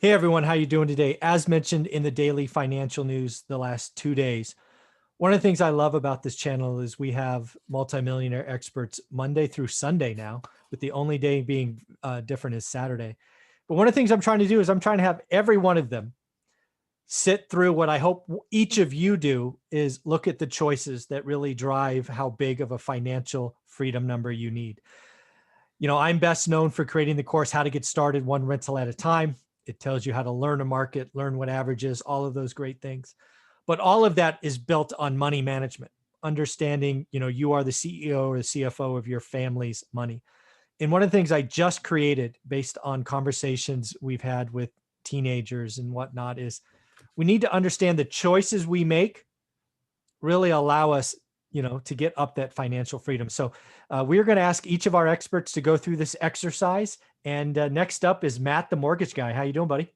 Hey everyone, how you doing today? As mentioned in the daily financial news the last 2 days, one of the things I love about this channel is we have multimillionaire experts Monday through Sunday now, with the only day being different is Saturday. But one of the things I'm trying to do is I'm trying to have every one of them sit through what I hope each of you do is look at the choices that really drive how big of a financial freedom number you need. I'm best known for creating the course, How to Get Started One Rental at a Time. It tells you how to learn a market, learn what average is, all of those great things. But all of that is built on money management, understanding, you are the CEO or the CFO of your family's money. And one of the things I just created based on conversations we've had with teenagers and whatnot is we need to understand the choices we make really allow us to get up that financial freedom. So we're going to ask each of our experts to go through this exercise. And next up is Matt, the mortgage guy. How you doing, buddy?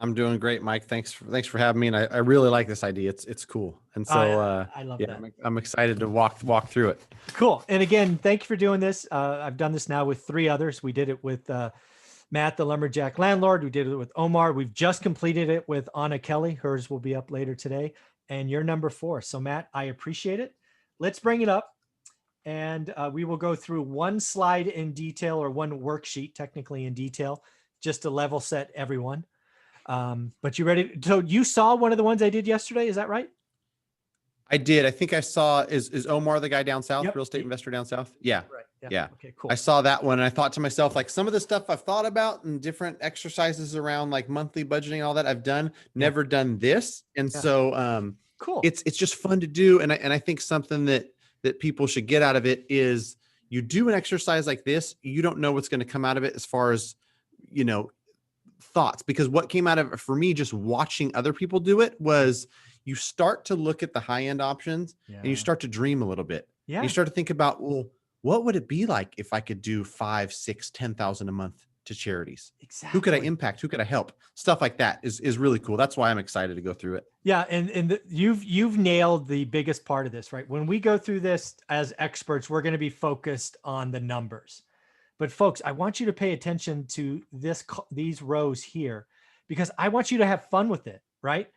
I'm doing great, Mike. Thanks for having me. And I really like this idea. It's cool. And so, I love yeah, that. I'm excited to walk through it. Cool. And again, thank you for doing this. I've done this now with 3 others. We did it with Matt, the lumberjack landlord. We did it with Omar. We've just completed it with Anna Kelly. Hers will be up later today. And you're number 4. So Matt, I appreciate it. Let's bring it up. And we will go through one slide in detail, or one worksheet technically in detail, just to level set everyone. But you ready? So you saw one of the ones I did yesterday. Is that right? I did. I think I saw, is Omar the guy down south, Yep. real estate investor down south? Yeah. Right. Yeah. Okay, cool. I saw that one and I thought to myself, like, some of the stuff I've thought about and different exercises around like monthly budgeting and all that I've done, never done this. And so cool. It's just fun to do. And I think something that people should get out of it is, you do an exercise like this, you don't know what's going to come out of it as far as, thoughts, because what came out of it for me, just watching other people do it, was you start to look at the high end options and you start to dream a little bit. Yeah. And you start to think about, well, what would it be like if I could do 5, 6, 10,000 a month to charities? Exactly. Who could I impact? Who could I help? Stuff like that is really cool. That's why I'm excited to go through it. Yeah. And you've nailed the biggest part of this, right? When we go through this as experts, we're going to be focused on the numbers. But folks, I want you to pay attention to these rows here, because I want you to have fun with it, right?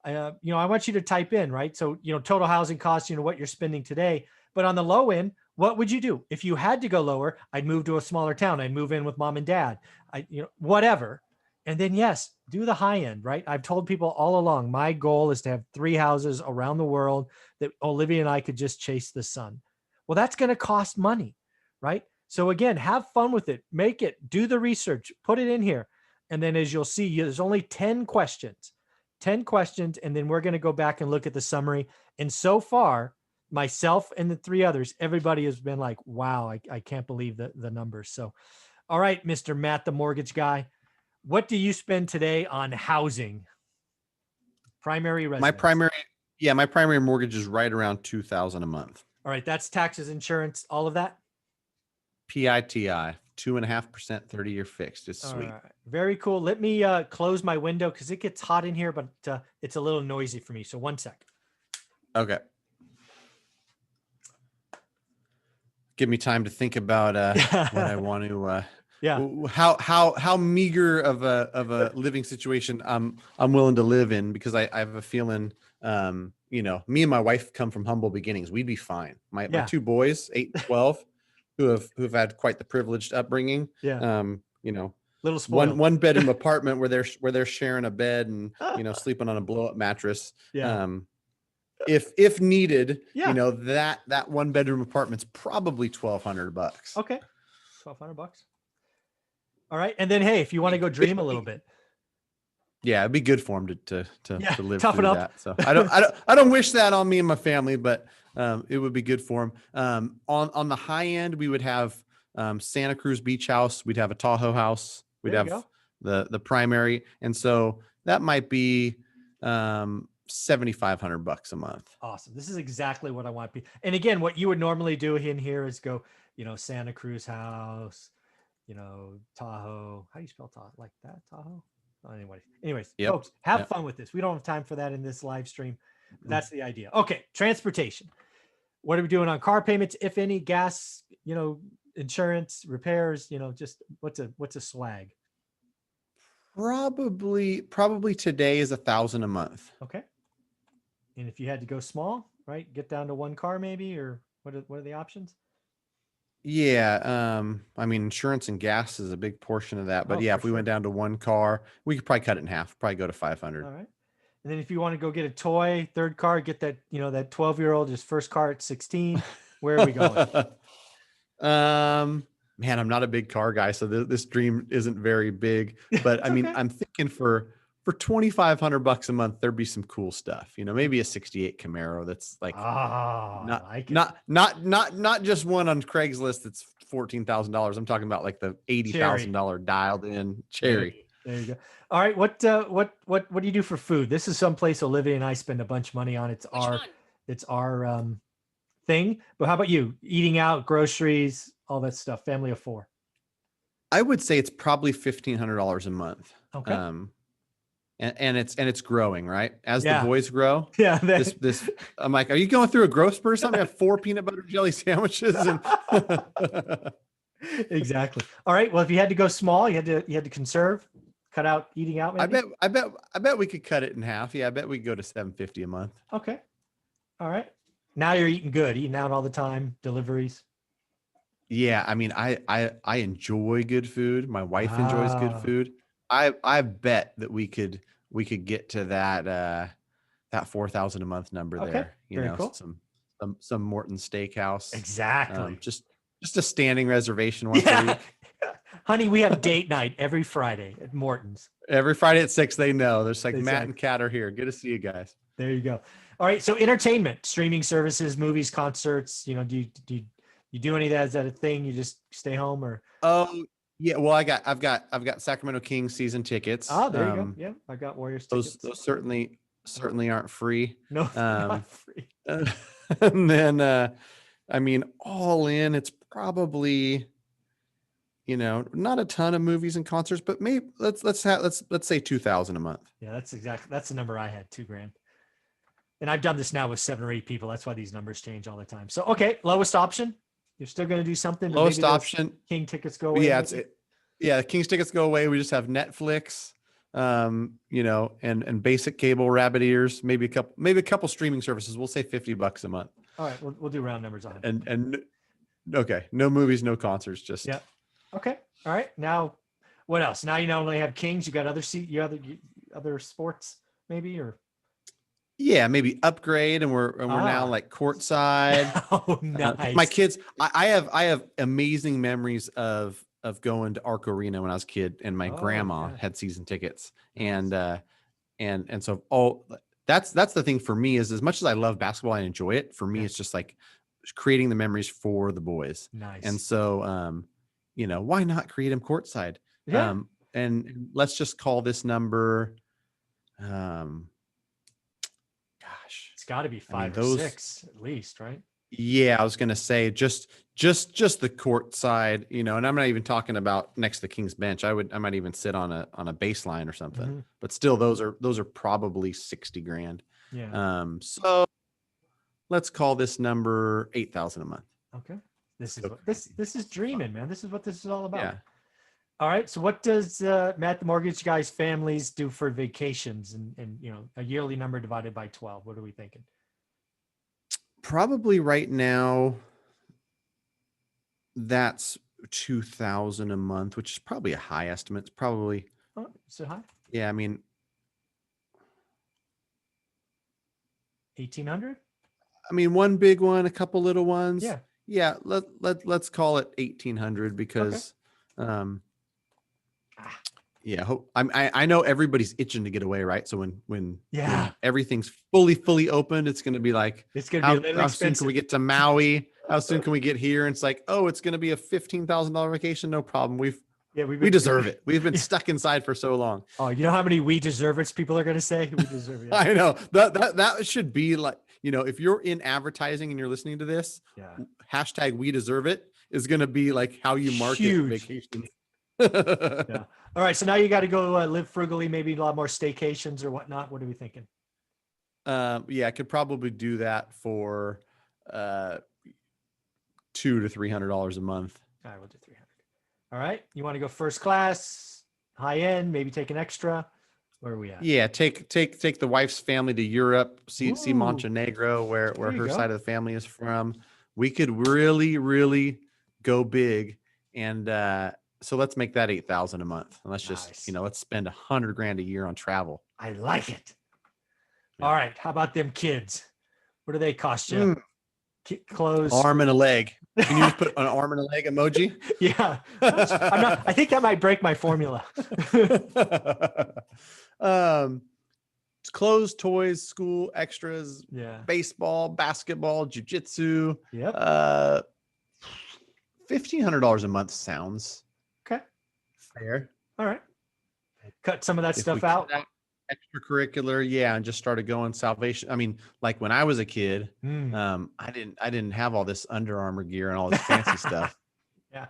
I want you to type in, right? So, total housing costs, what you're spending today. But on the low end, what would you do? If you had to go lower, I'd move to a smaller town. I'd move in with mom and dad, whatever. And then, yes, do the high end, right? I've told people all along, my goal is to have 3 houses around the world that Olivia and I could just chase the sun. Well, that's going to cost money, right? So again, have fun with it, make it, do the research, put it in here. And then as you'll see, there's only 10 questions. And then we're going to go back and look at the summary. And so far, myself and the 3 others, everybody has been like, wow, I can't believe the numbers. So, all right, Mr. Matt, the mortgage guy, what do you spend today on housing? Primary residence. My primary mortgage is right around 2,000 a month. All right. That's taxes, insurance, all of that. PITI, 2.5%, 30-year fixed. It's sweet. Right. Very cool. Let me close my window because it gets hot in here, but it's a little noisy for me. So 1 sec. Okay. Give me time to think about what I want to. How meager of a living situation I'm willing to live in, because I have a feeling, me and my wife come from humble beginnings. We'd be fine. My 2 boys, 8 and 12. Who have had quite the privileged upbringing. Little spoiled. one bedroom apartment where they're sharing a bed and sleeping on a blow up mattress. If needed, that 1 bedroom apartment's probably $1,200. Okay, $1,200. All right, and then hey, if you want to go dream a little bit. Yeah, it'd be good for him to live tough through it up. that. So I don't wish that on me and my family, but it would be good for him. On the high end, we would have Santa Cruz Beach House. We'd have a Tahoe house. We'd have the primary, and so that might be $7,500 a month. Awesome. This is exactly what I want to be. And again, what you would normally do in here is go, Santa Cruz house, Tahoe. How do you spell Tahoe? Like that, Tahoe? Oh, anyways, folks, have fun with this. We don't have time for that in this live stream. That's the idea. Okay, transportation. What are we doing on car payments, if any? Gas, insurance, repairs. Just what's a swag? Probably today is 1,000 a month. Okay. And if you had to go small, right, get down to one car maybe, or what are the options? Yeah, I mean, insurance and gas is a big portion of that, but Oh, yeah, for if we went sure. down to one car, we could probably cut it in half, probably go to All 500. right. And then if you want to go get a toy, third car, get that, that 12-year-old, his first car at 16. Where are we going? Man, I'm not a big car guy, so this dream isn't very big, but I It's mean, okay. I'm thinking for 2,500 bucks a month, there'd be some cool stuff, maybe a 68 Camaro that's like Ah, I not like it. not just one on Craigslist that's $14,000. I'm talking about like the Cherry. $80,000 dialed in There, cherry. there you go. All right. What do you do for food? This is someplace Olivia and I spend a bunch of money on. It's our thing. But how about you? Eating out, groceries, all that stuff. Family of four. I would say it's probably $1,500 a month. Okay. Um, and it's growing, right? As the Yeah. boys grow, Yeah. this I'm like, are you going through a growth spurt or something? I have 4 peanut butter jelly sandwiches and Exactly. All right. Well, if you had to go small, you had to conserve, cut out eating out I maybe. bet we could cut it in half. Yeah, I bet we could go to 750 a month. Okay. All right. Now you're eating good, eating out all the time, deliveries. Yeah, I mean, I enjoy good food. My wife enjoys good Ah, food. I bet that we could get to that 4,000 a month number okay. there. Very cool. Some Morton Steakhouse. Exactly. Just a standing reservation once a Yeah. week. Honey, we have date night every Friday at Morton's. Every Friday at 6, they know. There's like Matt and Exactly. Kat are here. Good to see you guys. There you go. All right. So entertainment, streaming services, movies, concerts, do you do any of that? Is that a thing? You just stay home or? Oh yeah, well I've got Sacramento Kings season tickets. Oh, there you go. Yeah. I got Warriors Those tickets. those certainly aren't free. No, they're Um, not free. and then I mean, all in, it's probably not a ton of movies and concerts, but maybe let's say 2,000 a month. Yeah, that's the number I had, 2 grand. And I've done this now with 7 or 8 people. That's why these numbers change all the time. So, okay, lowest option. You're still going to do something, but Lowest maybe those option, King tickets go away. yeah, Maybe? the Kings tickets go away. We just have Netflix, and basic cable, rabbit ears, maybe a couple streaming services. We'll say $50 a month. All right, we'll do round numbers on it. And okay, no movies, no concerts, just Yeah. Okay. All right. Now, what else? Now you not only have Kings, you got other sports maybe, or yeah, maybe upgrade, and we're now like courtside. Oh, nice. My kids, I have amazing memories of going to Arc Arena when I was a kid, and my grandma yeah. had season tickets, Nice. and so all that's the thing for me is, as much as I love basketball and enjoy it, for me Yeah. it's just like creating the memories for the boys. Nice. And so why not create them courtside? Yeah. And let's just call this number gosh, It's got to be I mean, 5 or 6 at least, right? yeah, I was gonna say just the court side, and I'm not even talking about next to the King's bench. I might even sit on a baseline or something. Mhm. But still, those are probably 60 grand. Yeah. So let's call this number 8,000 a month. Okay. This is So what this is dreaming, man. This is what this is all about. yeah. All right. So what does Matt the Mortgage Guy's families do for vacations and a yearly number divided by 12? What are we thinking? Probably right now that's 2,000 a month, which is probably a high estimate. It's probably, Oh, so high? yeah, I mean, 1,800? one big one, a couple little ones. Yeah. Yeah, let's call it 1,800 because yeah, I know everybody's itching to get away, right? So when everything's fully opened, it's going to be like, it's going to be how soon can we get to Maui? How soon can we get here? And it's like, oh, it's going to be a $15,000 vacation. No problem. We deserve it. We've been stuck inside for so long. Oh, you know how many we deserve it's people are going to say? We deserve it. Yeah. I know that should be like, if you're in advertising and you're listening to this, hashtag we deserve it is going to be like how you market vacations. Yeah. All right. So now you got to go live frugally, maybe a lot more staycations or whatnot. What are we thinking? Yeah, I could probably do that for $200 to $300 a month. All right. We'll do 300. All right. You want to go first class, high end, maybe take an extra. Where are we at? Yeah, take the wife's family to Europe, see Ooh, Montenegro, where there you her go. side of the family is from. We could really go big, and so let's make that 8,000 a month, and let's just Nice. let's spend 100 grand a year on travel. I like it. Yeah. All right. How about them kids? What do they cost you? Mm, Clothes. arm and a leg. Can you just put an arm and a leg emoji? Yeah. I'm not, I think that might break my formula. It's clothes, toys, school, extras, Yeah. baseball, basketball, jujitsu. Yep. $1,500 a month sounds Okay. fair. All right. Cut some of that If stuff we out. cut out extracurricular, yeah, and just started going salvation. I mean, like when I was a kid, I didn't have all this Under Armour gear and all this fancy stuff. Yeah.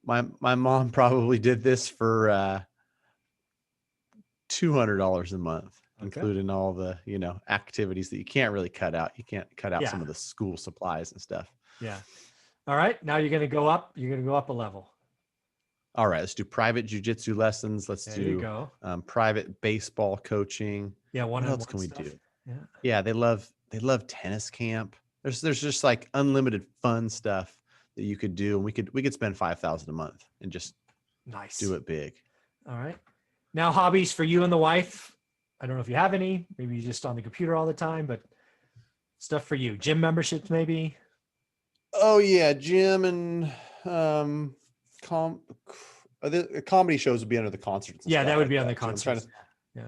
My mom probably did this for $200 a month, including all the activities that you can't really cut out. You can't cut out some of the school supplies and stuff. Yeah. All right. Now you're going to go up. You're going to go up a level. All right. Let's do private jujitsu lessons. Let's do private baseball coaching. Yeah. What else can we do? Yeah. Yeah. They love tennis camp. There's just like unlimited fun stuff that you could do. And we could spend 5,000 a month and just do it big. All right. Now hobbies for you and the wife. I don't know if you have any, maybe you're just on the computer all the time, but stuff for you. Gym memberships, maybe. Oh yeah. Gym and, the comedy shows would be under the concerts. Yeah, that would be on the concerts.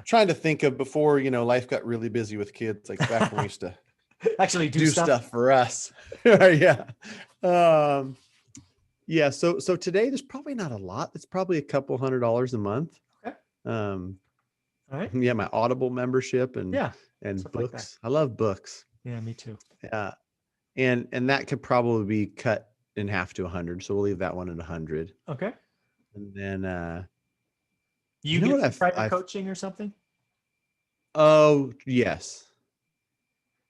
Trying to think of before, life got really busy with kids, like back when we used to actually do stuff for us. Yeah. Yeah. So today there's probably not a lot. It's probably a couple $100 a month. Okay. All right. Yeah. My Audible membership and books. Like I love books. Yeah, me too. Yeah. And that could probably be cut in half to 100. So we'll leave that one at 100. Okay. And then, you get some private coaching or something? Oh yes.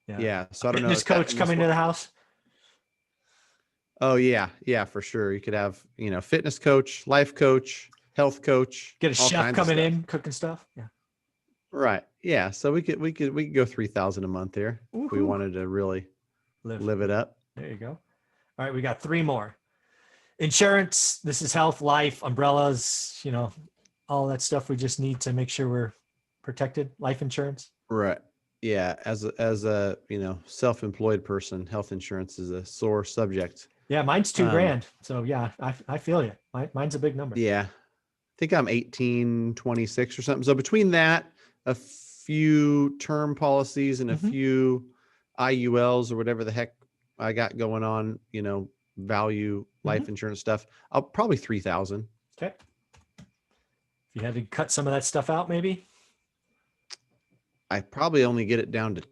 Yeah. So I don't know. Fitness coach coming to the house. Oh yeah. Yeah, for sure. You could have, fitness coach, life coach, health coach. Get a chef coming in, cooking stuff. Yeah. Right. Yeah. So we could go 3,000 a month there if we wanted to really live it up. There you go. All right. We got 3 more. Insurance. This is health, life, umbrellas, all that stuff we just need to make sure we're protected. Life insurance. Right. Yeah. As a self-employed person, health insurance is a sore subject. Yeah. Mine's $2,000. So yeah, I feel you. Mine's a big number. Yeah. I think I'm 1826 or something. So between that, a few term policies and a few IULs or whatever the heck I got going on, value life insurance stuff, I'll probably 3,000. Okay. If you had to cut some of that stuff out, maybe I probably only get it down to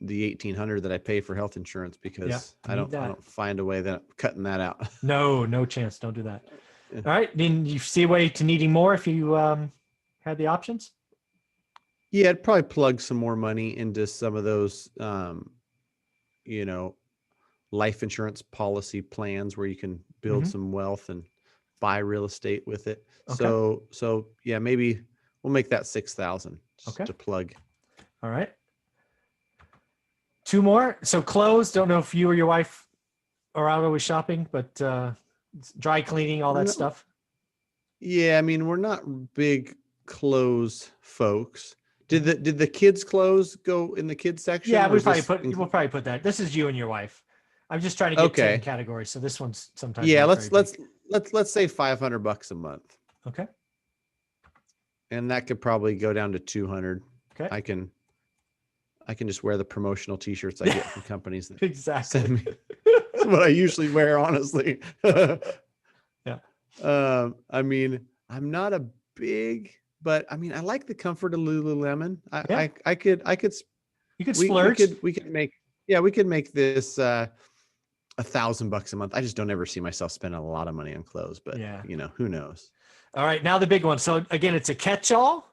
the 1,800 that I pay for health insurance because I don't find a way that I'm cutting that out. No chance. Don't do that. Yeah. All right. Then you see a way to needing more if you had the options? Yeah, I'd probably plug some more money into some of those, life insurance policy plans where you can build some wealth and buy real estate with it. Okay. So yeah, maybe we'll make that 6,000 to plug. All right. 2 more. So clothes, don't know if you or your wife are out always shopping, but dry cleaning, all that stuff. Yeah. I mean, we're not big clothes folks. Did the kids' clothes go in the kids section? Yeah, we'll probably put that. This is you and your wife. I'm just trying to get 10 categories. So this one's sometimes. Yeah, let's say $500 a month. Okay. And that could probably go down to 200. Okay. I can just wear the promotional t-shirts I get from companies that exactly send me. That's what I usually wear, honestly. Yeah. I mean, I'm not a big, but I mean, I like the comfort of Lululemon. I could you could splurge. We could make this $1,000 a month. I just don't ever see myself spending a lot of money on clothes, but who knows? All right. Now the big one. So again, it's a catch-all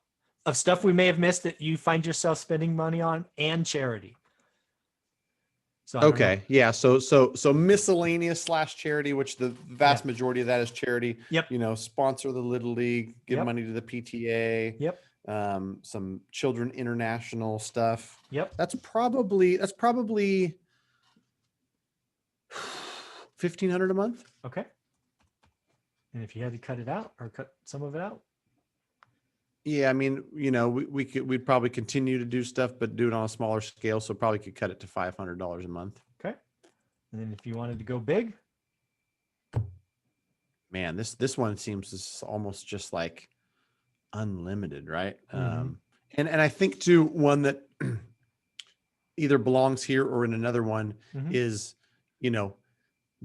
of stuff we may have missed that you find yourself spending money on and charity. So I don't know. Okay. Yeah. So miscellaneous / charity, which the vast majority of that is charity. Yep. Sponsor the Little League, give Yep. money to the PTA. Yep. Some children international stuff. Yep. That's probably 1,500 a month. Okay. And if you had to cut it out or cut some of it out. Yeah, I mean, we'd probably continue to do stuff, but do it on a smaller scale. So probably could cut it to $500 a month. Okay. And then if you wanted to go big, man, this one seems almost just like unlimited, right? Mm-hmm. And I think too, one that either belongs here or in another one is,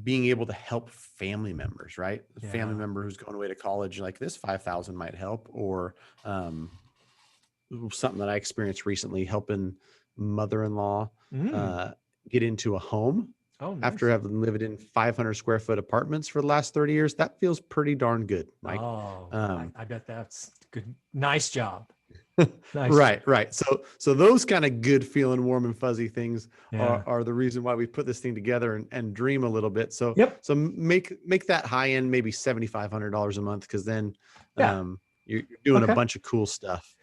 being able to help family members, right? A family member who's going away to college, like this 5,000 might help, or something that I experienced recently, helping mother-in-law get into a home after having lived in 500 square foot apartments for the last 30 years. That feels pretty darn good, Mike. I bet that's good. Nice job. Nice. Right. So those kind of good feeling, warm and fuzzy things are the reason why we put this thing together and dream a little bit. So, so make that high end, maybe $7,500 a month. Cause then, you're doing a bunch of cool stuff.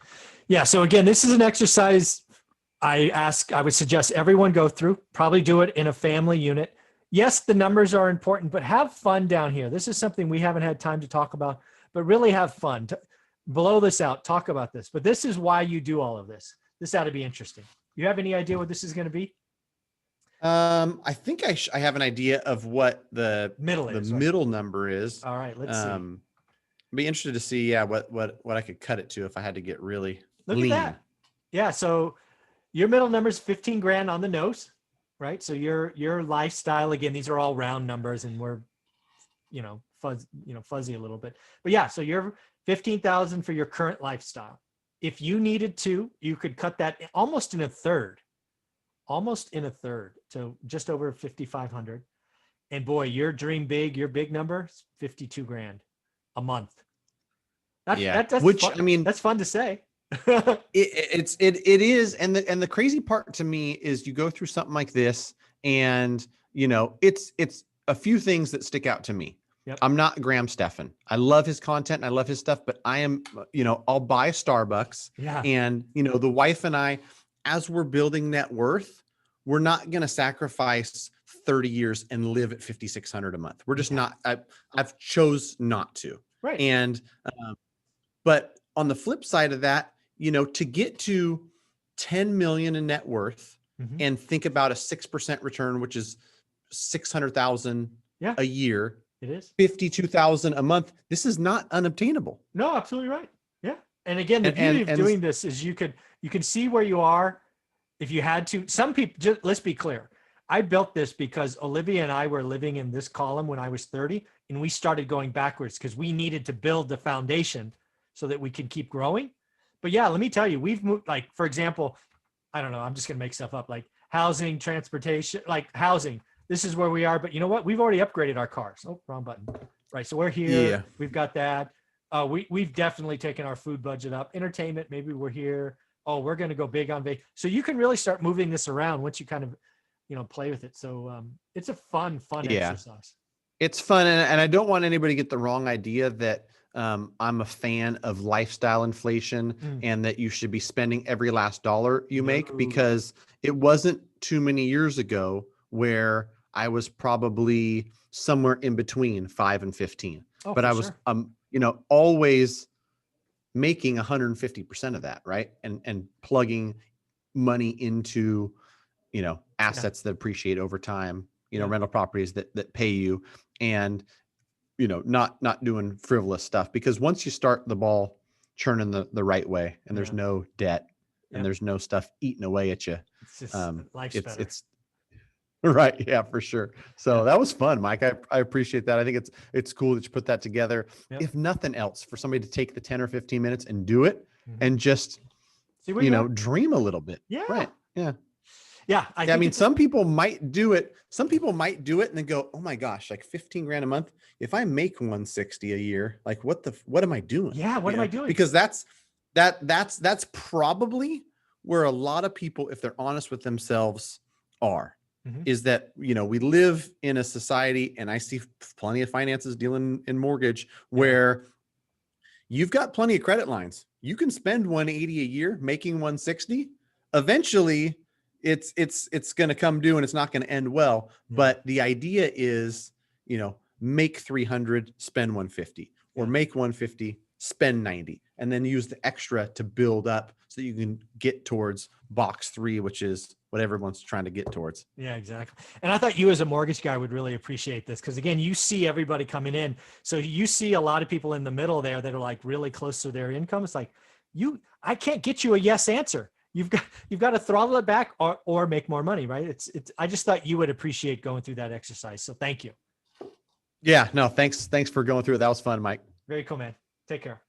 Yeah. So again, this is an exercise I would suggest everyone go through, probably do it in a family unit. Yes, the numbers are important, but have fun down here. This is something we haven't had time to talk about, but really have fun. Blow this out, talk about this, but this is why you do all of this. This ought to be interesting. You have any idea what this is going to be? I think I have an idea of what the middle number is. All right, let's see. Be interested to see, what I could cut it to if I had to get really lean. At that. Yeah. So your middle number is 15 grand on the nose, right? So your lifestyle, again, these are all round numbers and we're, fuzzy a little bit, but yeah. So you're 15,000 for your current lifestyle. If you needed to, you could cut that almost in a third to just over 5,500. And boy, your dream big, your big number is 52 grand a month. That's which fun. I mean, that's fun to say. it is. And the crazy part to me is you go through something like this and it's a few things that stick out to me. Yep. I'm not Graham Stephan. I love his content and I love his stuff, but I am, I'll buy Starbucks. Yeah. And, the wife and I, as we're building net worth, we're not going to sacrifice 30 years and live at 5,600 a month. We're just not, I've chose not to. Right. And, but on the flip side of that, to get to 10 million in net worth and think about a 6% return, which is 600,000 a year. It is 52,000 a month. This is not unobtainable. No, absolutely right. Yeah. And again, the beauty of doing this is you can see where you are if you had to. Some people, let's be clear. I built this because Olivia and I were living in this column when I was 30 and we started going backwards because we needed to build the foundation so that we can keep growing. But yeah, let me tell you, we've moved, like, for example, I don't know, I'm just going to make stuff up, like housing, transportation, like housing. This is where we are, but you know what? We've already upgraded our cars. Oh, wrong button. Right. So we're here. Yeah. We've got that. We've definitely taken our food budget up. Entertainment, maybe we're here. Oh, we're going to go big on vacation. So you can really start moving this around once you kind of, play with it. So it's a fun exercise. It's fun. And I don't want anybody to get the wrong idea that I'm a fan of lifestyle inflation and that you should be spending every last dollar you make, because it wasn't too many years ago where I was probably somewhere in between 5 and 15, but I was, always making 150% of that. Right. And plugging money into, assets that appreciate over time, rental properties that pay you and, not doing frivolous stuff, because once you start the ball churning the right way and there's no debt and there's no stuff eating away at you, it's just life's better. It's right. Yeah, for sure. So that was fun, Mike. I appreciate that. I think it's cool that you put that together. Yep. If nothing else, for somebody to take the 10 or 15 minutes and do it and just, dream a little bit. Yeah. Right. Yeah. Yeah. I mean, some people might do it. Some people might do it and then go, oh my gosh, like 15 grand a month. If I make 160 a year, like what am I doing? Yeah. What am I doing? Because that's probably where a lot of people, if they're honest with themselves, are. is that, we live in a society, and I see plenty of finances dealing in mortgage where you've got plenty of credit lines. You can spend 180 a year, making 160. Eventually it's going to come due and it's not going to end well. But the idea is, make 300, spend 150, or make 150, spend 90, and then use the extra to build up so you can get towards box 3, which is what everyone's trying to get towards. Yeah, exactly. And I thought you as a mortgage guy would really appreciate this, because again, you see everybody coming in. So you see a lot of people in the middle there that are like really close to their income. It's like, I can't get you a yes answer. You've got to throttle it back or make more money, right? I just thought you would appreciate going through that exercise. So thank you. Yeah, no, thanks for going through it. That was fun, Mike. Very cool, man. Take care.